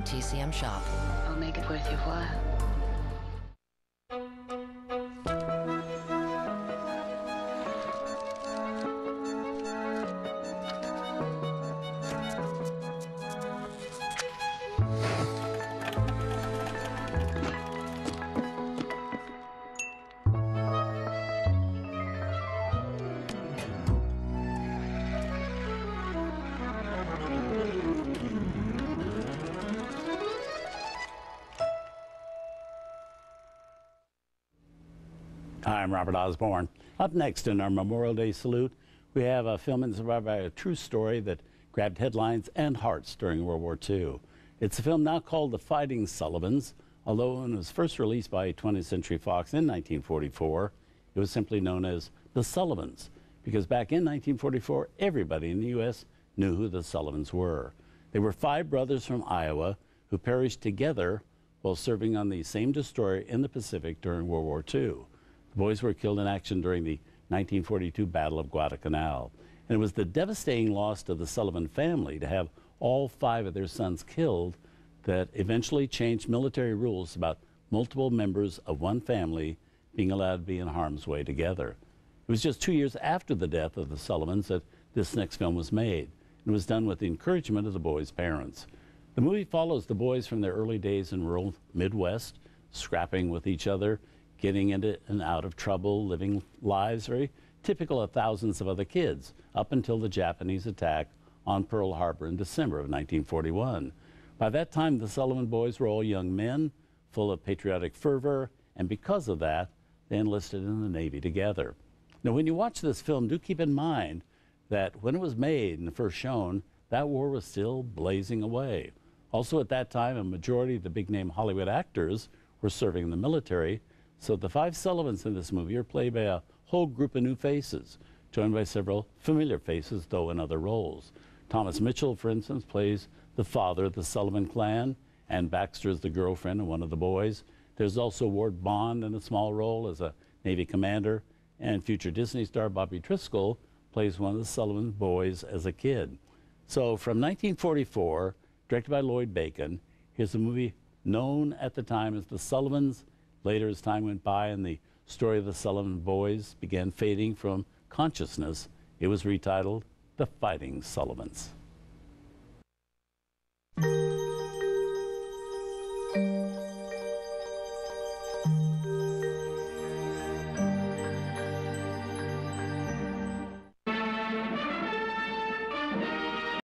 TCM shop. I'll make it worth your while. Hi, I'm Robert Osborne. Up next in our Memorial Day salute, we have a film inspired by a true story that grabbed headlines and hearts during World War II. It's a film now called The Fighting Sullivans, although when it was first released by 20th Century Fox in 1944, it was simply known as The Sullivans, because back in 1944, everybody in the U.S. knew who the Sullivans were. They were 5 brothers from Iowa who perished together while serving on the same destroyer in the Pacific during World War II. The boys were killed in action during the 1942 Battle of Guadalcanal. And it was the devastating loss to the Sullivan family to have all 5 of their sons killed that eventually changed military rules about multiple members of one family being allowed to be in harm's way together. It was just 2 years after the death of the Sullivans that this next film was made. It was done with the encouragement of the boys' parents. The movie follows the boys from their early days in rural Midwest, scrapping with each other, getting into and out of trouble, living lives very typical of thousands of other kids, up until the Japanese attack on Pearl Harbor in December of 1941. By that time, the Sullivan boys were all young men, full of patriotic fervor, and because of that, they enlisted in the Navy together. Now, when you watch this film, do keep in mind that when it was made and first shown, that war was still blazing away. Also at that time, a majority of the big-name Hollywood actors were serving in the military, so the 5 Sullivans in this movie are played by a whole group of new faces, joined by several familiar faces, though in other roles. Thomas Mitchell, for instance, plays the father of the Sullivan clan, and Baxter is the girlfriend of one of the boys. There's also Ward Bond in a small role as a Navy commander, and future Disney star Bobby Driscoll plays one of the Sullivan boys as a kid. So from 1944, directed by Lloyd Bacon, here's a movie known at the time as The Sullivans. Later, as time went by and the story of the Sullivan boys began fading from consciousness, it was retitled The Fighting Sullivans.